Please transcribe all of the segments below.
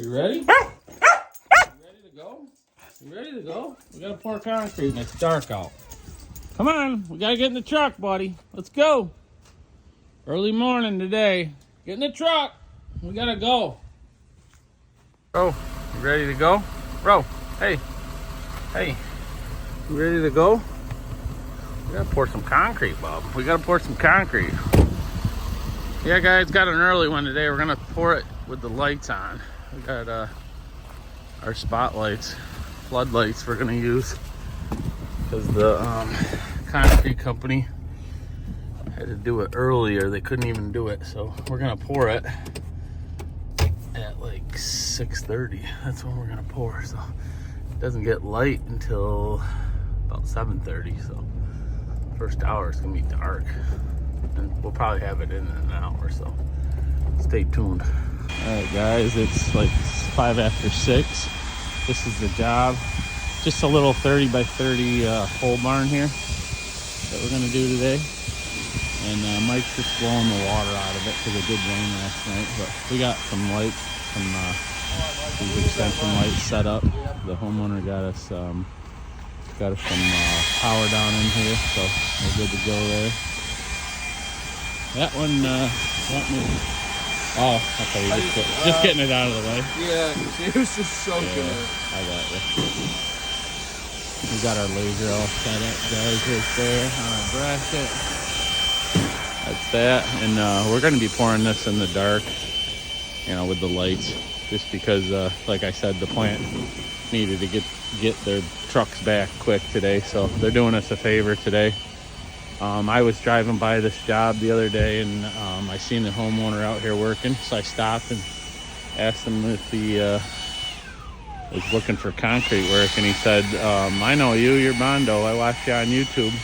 You ready? You ready to go? You ready to go? We gotta pour concrete and it's dark out. Come on, we gotta get in the truck, buddy. Let's go. Early morning today. Get in the truck. We gotta go. Bro, you ready to go? Bro, hey. Hey. You ready to go? We gotta pour some concrete, Bob. We gotta pour some concrete. Yeah, guys, got an early one today. We're gonna pour it with the lights on. We got our spotlights, floodlights we're gonna use because the concrete company had to do it earlier. They couldn't even do it, so we're gonna pour it at like 6:30. That's when we're gonna pour, so it doesn't get light until about 7:30. So first hour is gonna be dark, and we'll probably have it in an hour, so stay tuned. All right, guys, it's like 5 after 6. This is the job. Just a little 30 by 30 pole barn here that we're gonna do today. And Mike's just blowing the water out of it because it did rain last night. But we got some lights, these extension lights set up. The homeowner got us some power down in here, so we're good to go there. That one, oh, okay, just getting it out of the way. Yeah, it was just soaking it. I got you. We got our laser all set up, guys, right there on our bracket. That's that, and we're going to be pouring this in the dark, you know, with the lights, just because, like I said, the plant needed to get their trucks back quick today, so they're doing us a favor today. I was driving by this job the other day, and I seen the homeowner out here working, so I stopped and asked him if he was looking for concrete work, and he said, I know you, you're Bondo, I watched you on YouTube.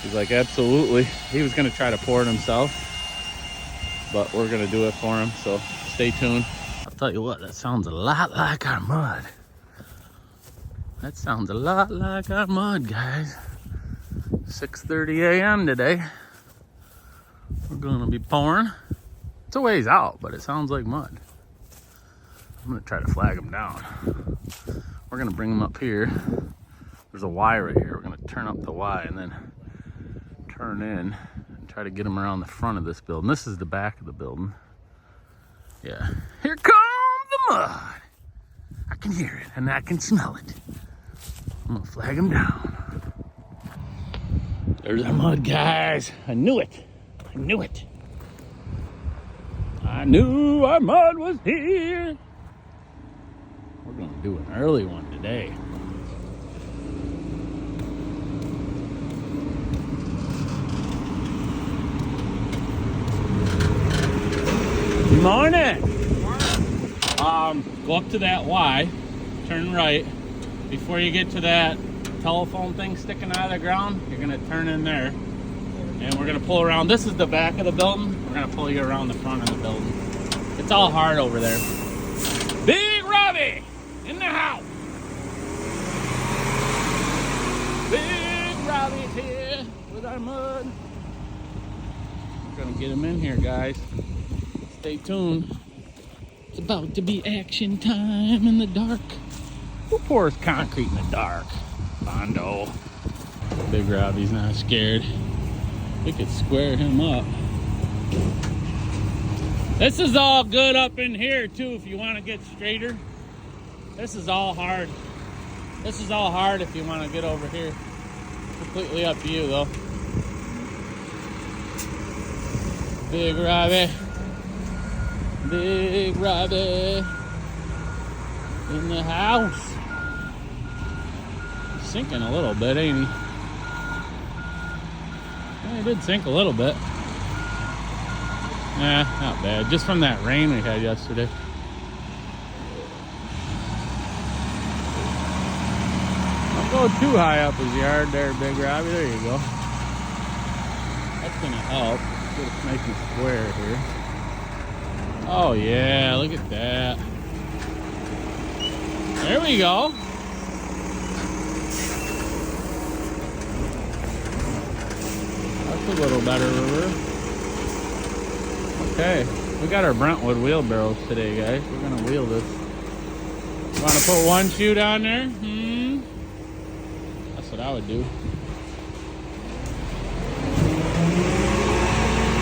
He's like, absolutely. He was going to try to pour it himself, but we're going to do it for him, so stay tuned. I'll tell you what, that sounds a lot like our mud. That sounds a lot like our mud, guys. 6:30 a.m. today. We're gonna be pouring. It's a ways out, but it sounds like mud. I'm gonna try to flag them down. We're gonna bring them up here. There's a Y right here. We're gonna turn up the Y and then turn in and try to get them around the front of this building. This is the back of the building. Yeah. Here comes the mud. I can hear it and I can smell it. I'm gonna flag them down. There's our mud, guys. I knew it. I knew it. I knew our mud was here. We're going to do an early one today. Good morning. Go up to that Y. Turn right. Before you get to that telephone thing sticking out of the ground, you're gonna turn in there, and we're gonna pull around. This is the back of the building. We're gonna pull you around the front of the building. It's all hard over there. Big Robbie in the house. Big Robbie's here with our mud. We're gonna get him in here, guys. Stay tuned. It's about to be action time in the dark. Who pours concrete in the dark? Bondo. Big Robbie's not scared. We could square him up. This is all good up in here too if you want to get straighter. This is all hard. This is all hard if you want to get over here. Completely up to you though. Big Robbie. Big Robbie. In the house. Sinking a little bit, ain't he? Yeah, he did sink a little bit. Nah, not bad. Just from that rain we had yesterday. Don't go too high up his yard there, Big Robbie. There you go. That's gonna help. Get it nice and square here. Oh yeah, look at that. There we go. That's a little better river. Okay. We got our Brentwood wheelbarrows today, guys. We're gonna wheel this. Want to put one chute on there? That's what I would do.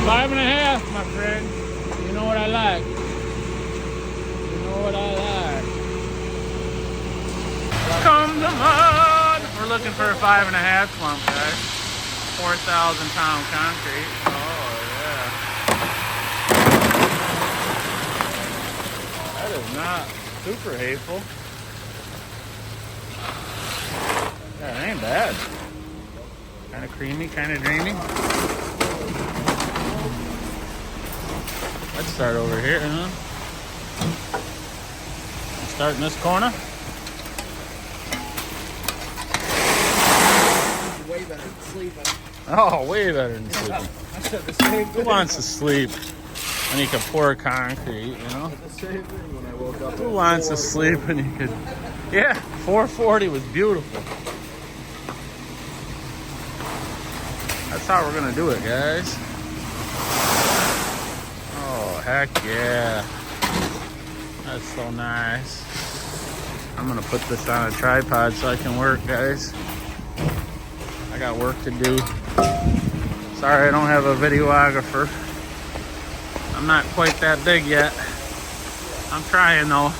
5.5, my friend. You know what I like. You know what I like. Come to mud. We're looking for a 5.5 clump, guys. 4,000 pound concrete. Oh yeah. That is not super hateful. Yeah, it ain't bad. Kind of creamy, kind of dreamy. Let's start over here, huh? Start in this corner. Way better than sleeping. Oh, way better than sleeping. I said the same thing. Who wants to sleep when you can pour concrete, you know? The same thing when I woke up. Who wants to sleep when you could... Yeah, 440 was beautiful. That's how we're gonna do it, guys. Oh, heck yeah. That's so nice. I'm gonna put this on a tripod so I can work, guys. I got work to do. Sorry I don't have a videographer. I'm not quite that big yet. I'm trying though.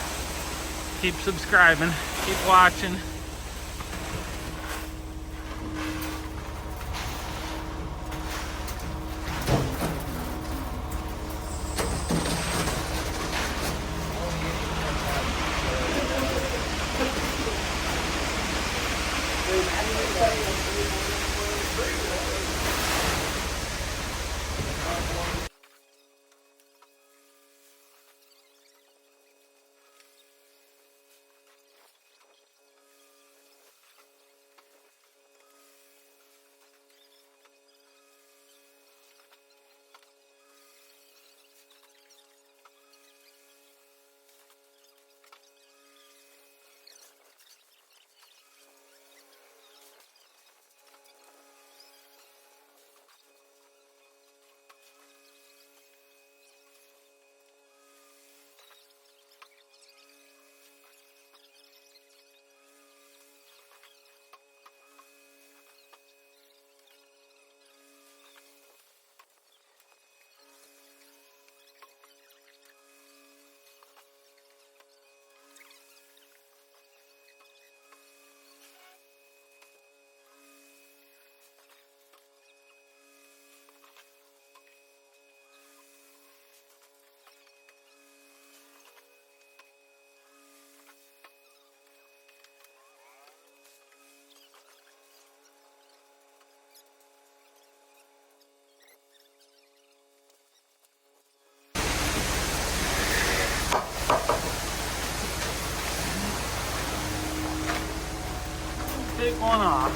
Keep subscribing, keep watching. Take one off.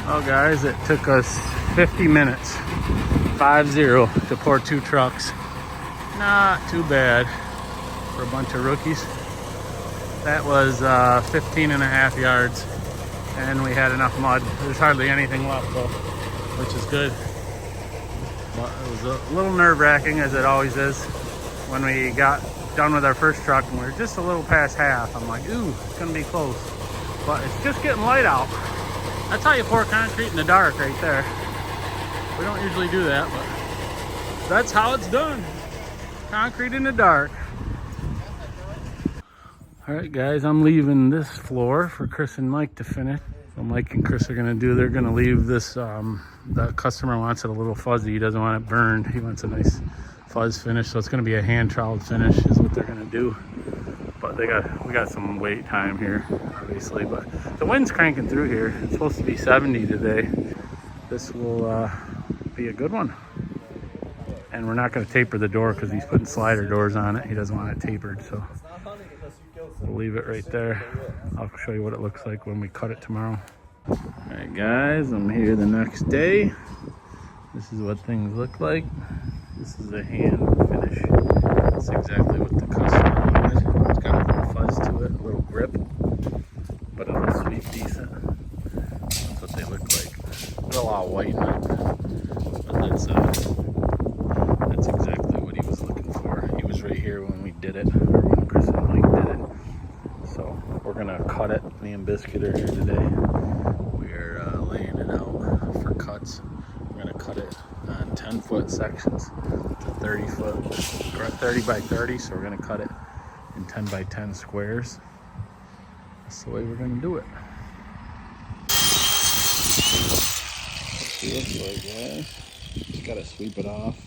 Oh guys, it took us 50 minutes, 5-0, to pour 2 trucks. Not too bad for a bunch of rookies. That was 15 and a half yards, and we had enough mud. There's hardly anything left though, which is good. But it was a little nerve-wracking, as it always is. When we got done with our first truck and we were just a little past half, I'm like, ooh, it's gonna be close. But it's just getting light out. That's how you pour concrete in the dark right there. We don't usually do that, but that's how it's done. Concrete in the dark. All right, guys, I'm leaving this floor for Chris and Mike to finish. What Mike and Chris are gonna do, they're gonna leave this, the customer wants it a little fuzzy. He doesn't want it burned. He wants a nice fuzz finish, so it's gonna be a hand troweled finish is what they're gonna do. But we got some wait time here, obviously, but the wind's cranking through here. It's supposed to be 70 today. This will be a good one. And we're not gonna taper the door because he's putting slider doors on it. He doesn't want it tapered, so we'll leave it right there. I'll show you what it looks like when we cut it tomorrow. All right, guys, I'm here the next day. This is what things look like. This is a hand finish. That's exactly what the customer wanted. It's got a little fuzz to it, a little grip, but it'll sweep decent. That's what they look like. There's a lot of white in it, but that's exactly what he was looking for. He was right here when we did it, or when Chris and Mike did it. So we're gonna cut it. Me and Biscuit are here today. We're laying it out for cuts. We're gonna cut it on 10-foot sections to 30-foot, or 30 by 30. So we're gonna cut it in 10 by 10 squares. That's the way we're gonna do it. That's what it looks like, guys. Just gotta sweep it off,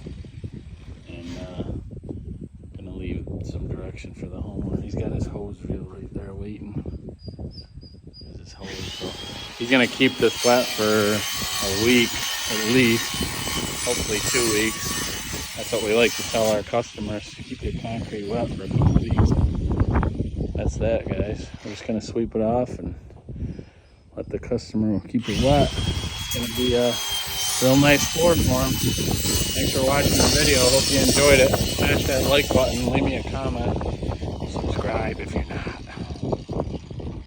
and gonna leave some direction for the homeowner. He's got his hose reel right there waiting. There's his hose. So he's gonna keep this wet for a week at least, hopefully 2 weeks. That's what we like to tell our customers, to keep your concrete wet for a couple weeks. That's that, guys. We're just gonna sweep it off and let the customer keep it wet. It's gonna be a real nice floor for him. Thanks for watching the video. Hope you enjoyed it. Smash that like button, leave me a comment, subscribe if you're not.